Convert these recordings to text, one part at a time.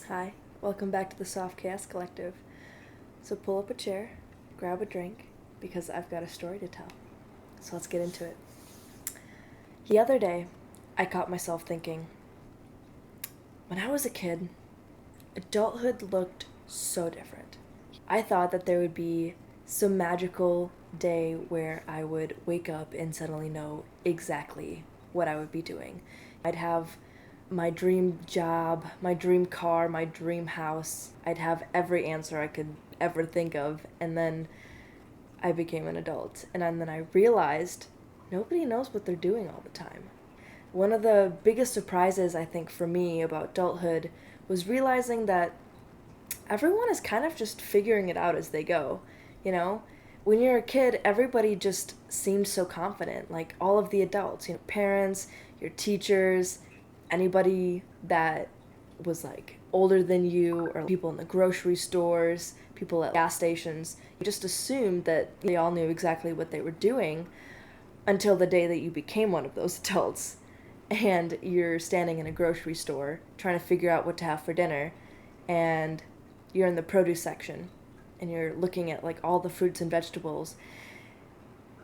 Hi, welcome back to the Soft Chaos Collective. So pull up a chair, grab a drink, because I've got a story to tell. So let's get into it. The other day, I caught myself thinking, when I was a kid, adulthood looked so different. I thought that there would be some magical day where I would wake up and suddenly know exactly what I would be doing. I'd have my dream job, my dream car, my dream house. I'd have every answer I could ever think of, and then I became an adult. And then I realized nobody knows what they're doing all the time. One of the biggest surprises, I think, for me about adulthood was realizing that everyone is kind of just figuring it out as they go, you know? When you're a kid, everybody just seemed so confident, like all of the adults, parents, your teachers, anybody that was like older than you, or people in the grocery stores, people at gas stations. You just assumed that they all knew exactly what they were doing until the day that you became one of those adults and you're standing in a grocery store trying to figure out what to have for dinner, and you're in the produce section and you're looking at like all the fruits and vegetables,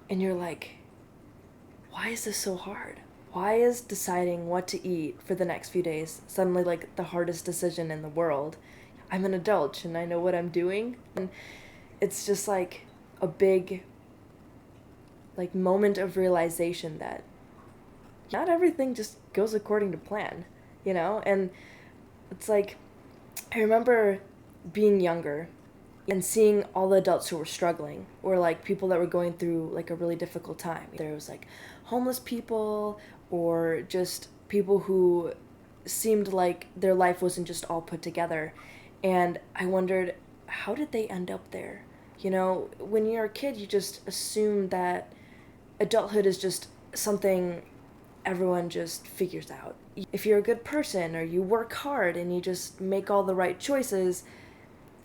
and you're like, why is this so hard? Why is deciding what to eat for the next few days suddenly like the hardest decision in the world? I'm an adult and I know what I'm doing. And it's just like a big like moment of realization that not everything just goes according to plan, And it's like, I remember being younger and seeing all the adults who were struggling, or like people that were going through like a really difficult time. There was like homeless people, or just people who seemed like their life wasn't just all put together. And I wondered, how did they end up there? When you're a kid, you just assume that adulthood is just something everyone just figures out. If you're a good person, or you work hard and you just make all the right choices,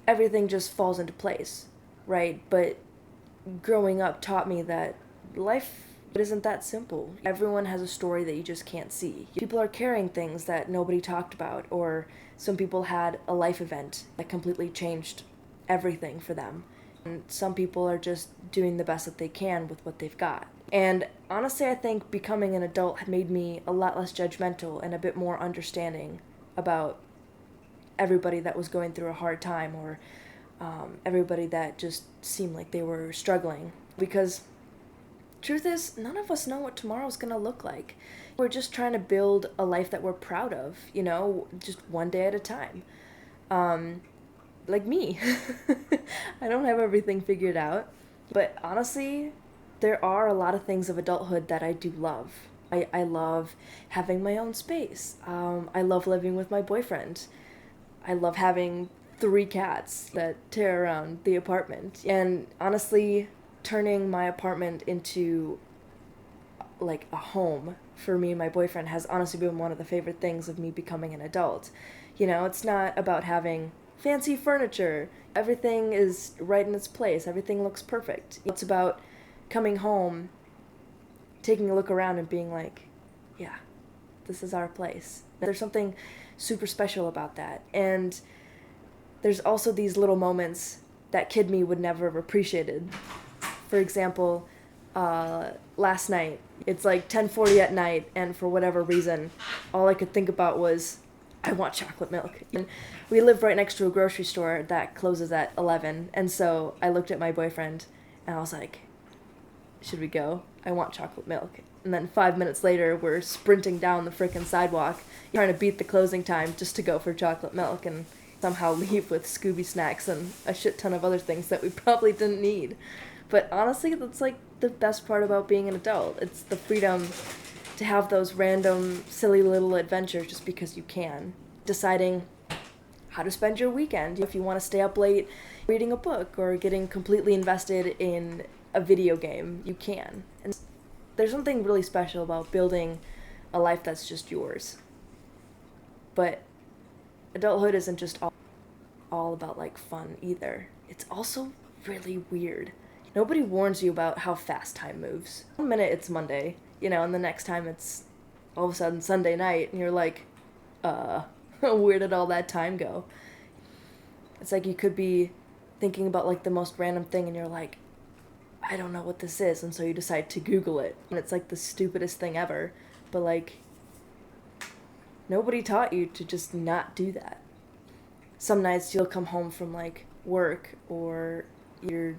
everything just falls into place, right? But growing up taught me that life isn't that simple. Everyone has a story that you just can't see. People are carrying things that nobody talked about, or some people had a life event that completely changed everything for them. And some people are just doing the best that they can with what they've got. And honestly, I think becoming an adult made me a lot less judgmental and a bit more understanding about everybody that was going through a hard time, or everybody that just seemed like they were struggling. Because truth is, none of us know what tomorrow's gonna look like. We're just trying to build a life that we're proud of, just one day at a time. Like me. I don't have everything figured out. But honestly, there are a lot of things of adulthood that I do love. I love having my own space. I love living with my boyfriend. I love having 3 cats that tear around the apartment. And honestly, turning my apartment into like a home for me and my boyfriend has honestly been one of the favorite things of me becoming an adult. It's not about having fancy furniture. Everything is right in its place. Everything looks perfect. It's about coming home, taking a look around and being like, yeah, this is our place. There's something super special about that. And there's also these little moments that kid me would never have appreciated. For example, last night, it's like 10:40 at night, and for whatever reason, all I could think about was, I want chocolate milk. And we live right next to a grocery store that closes at 11, and so I looked at my boyfriend, and I was like, should we go? I want chocolate milk. And then 5 minutes later, we're sprinting down the frickin' sidewalk, trying to beat the closing time just to go for chocolate milk, and somehow leave with Scooby snacks and a shit ton of other things that we probably didn't need. But honestly, that's like the best part about being an adult. It's the freedom to have those random, silly little adventures just because you can. Deciding how to spend your weekend. If you want to stay up late reading a book or getting completely invested in a video game, you can. And there's something really special about building a life that's just yours. But adulthood isn't just all about like fun either. It's also really weird. Nobody warns you about how fast time moves. One minute it's Monday, and the next time it's all of a sudden Sunday night, and you're like, Where did all that time go? It's like you could be thinking about like the most random thing and you're like, I don't know what this is, and so you decide to Google it. And it's like the stupidest thing ever, but like nobody taught you to just not do that. Some nights you'll come home from like work or you're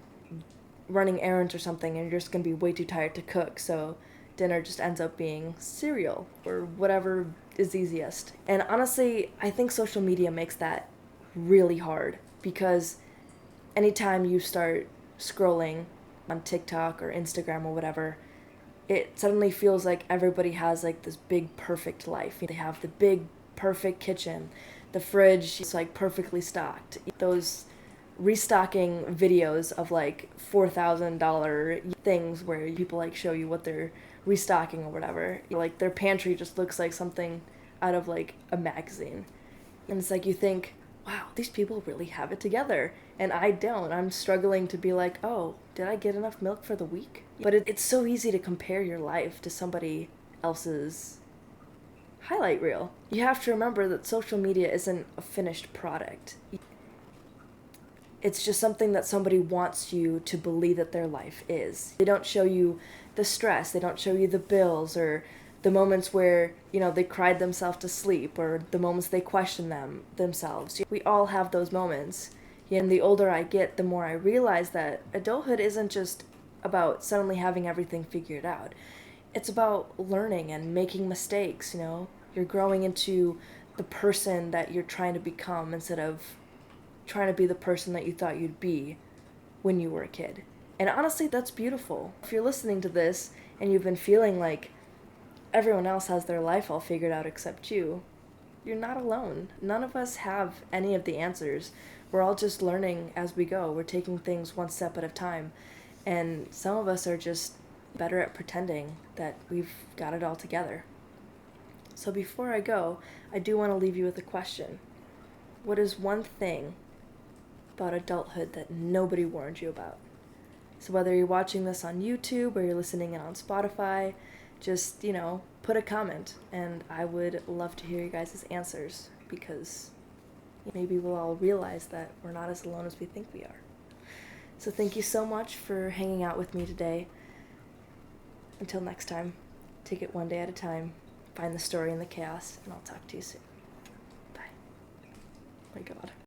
running errands or something and you're just gonna be way too tired to cook, so dinner just ends up being cereal or whatever is easiest. And honestly, I think social media makes that really hard because anytime you start scrolling on TikTok or Instagram or whatever, it suddenly feels like everybody has like this big perfect life. They have the big perfect kitchen, the fridge is like perfectly stocked. Those restocking videos of like $4,000 things where people like show you what they're restocking or whatever. Like their pantry just looks like something out of like a magazine. And it's like you think, wow, these people really have it together. And I don't. I'm struggling to be like, oh, did I get enough milk for the week? But it's so easy to compare your life to somebody else's highlight reel. You have to remember that social media isn't a finished product. It's just something that somebody wants you to believe that their life is. They don't show you the stress, they don't show you the bills, or the moments where, they cried themselves to sleep, or the moments they question themselves. We all have those moments. And the older I get, the more I realize that adulthood isn't just about suddenly having everything figured out. It's about learning and making mistakes, You're growing into the person that you're trying to become instead of trying to be the person that you thought you'd be when you were a kid. And honestly, that's beautiful. If you're listening to this and you've been feeling like everyone else has their life all figured out except you, you're not alone. None of us have any of the answers. We're all just learning as we go. We're taking things one step at a time. And some of us are just better at pretending that we've got it all together. So before I go, I do want to leave you with a question. What is one thing about adulthood that nobody warned you about? So whether you're watching this on YouTube or you're listening in on Spotify, just, put a comment, and I would love to hear you guys' answers, because maybe we'll all realize that we're not as alone as we think we are. So thank you so much for hanging out with me today. Until next time, take it one day at a time, find the story in the chaos, and I'll talk to you soon. Bye. Oh my God.